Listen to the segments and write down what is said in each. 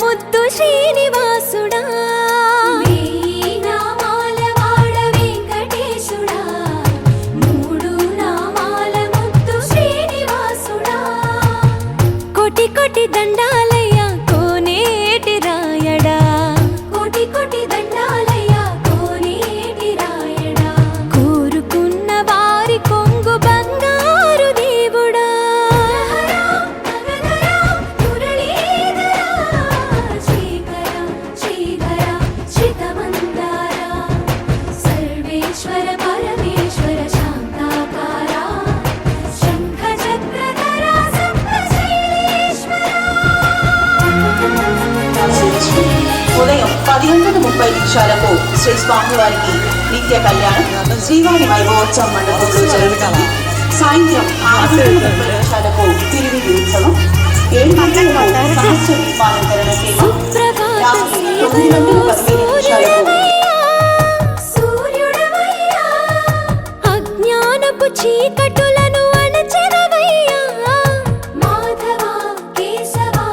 ముద్దు శ్రీనివాసుడా కోటి కోటి దండాలయ్యా కోనేటి రాయడా కోటి కోటి దండాలయ్యా కోనేటి రాయడా కోరుకున్న వారి కొంగు బంగారు దేవుడా సర్వేశ్వర పరమేశ్వర శాంతాకారా శంఖ చక్రధరా ఉదయం 10:30 శ్రీ స్వామివారికి నిత్య కళ్యాణం శ్రీవారి వైభవోత్సవం మండపంలో జరుగుతుంది. సాయంత్రం 6:30 తిరువిధి ఉత్సవం 7 గంటలకు సహస్ర దీపాలంకరణ సేవ రాత్రి 9:15 అజ్ఞానపు చీకటులను అణచెదవయ్యా మాధవా కేశవా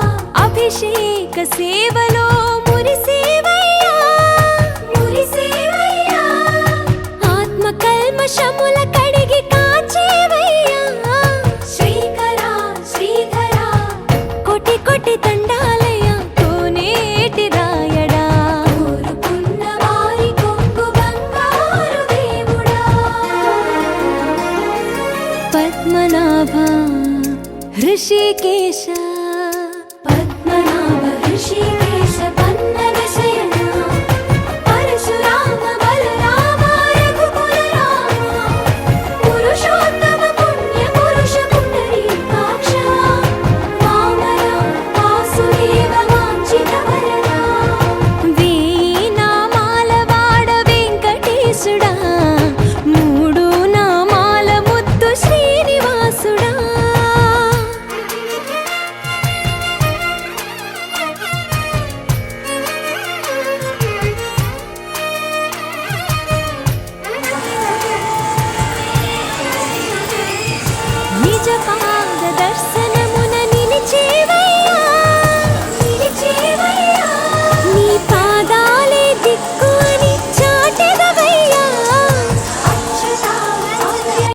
అభిషేక సేవలో మురిసేవయ్యా ఆత్మ కల్మషముల కడిగి కాచేవయ్యా శ్రీకరా శ్రీధరా కోటి కోటి దండాలయ్యా కోనేటి రాయడా కోరుకున్న వారి కొంగు బంగారు దేవుడా పద్మనాభ హృషికేశ పద్మనాభ హృషికేశ పన్నగ శయన పరశురామ బలరామ రఘుకుల రామ పురుషోత్తమ పుణ్య పురుష పుండరీకాక్ష వామన వాసుదేవ వాంఛిత వరదా వేయి నామాల వాడ వెంకటేశుడా మూడు నామాల ముద్దు శ్రీనివాసుడా నిజ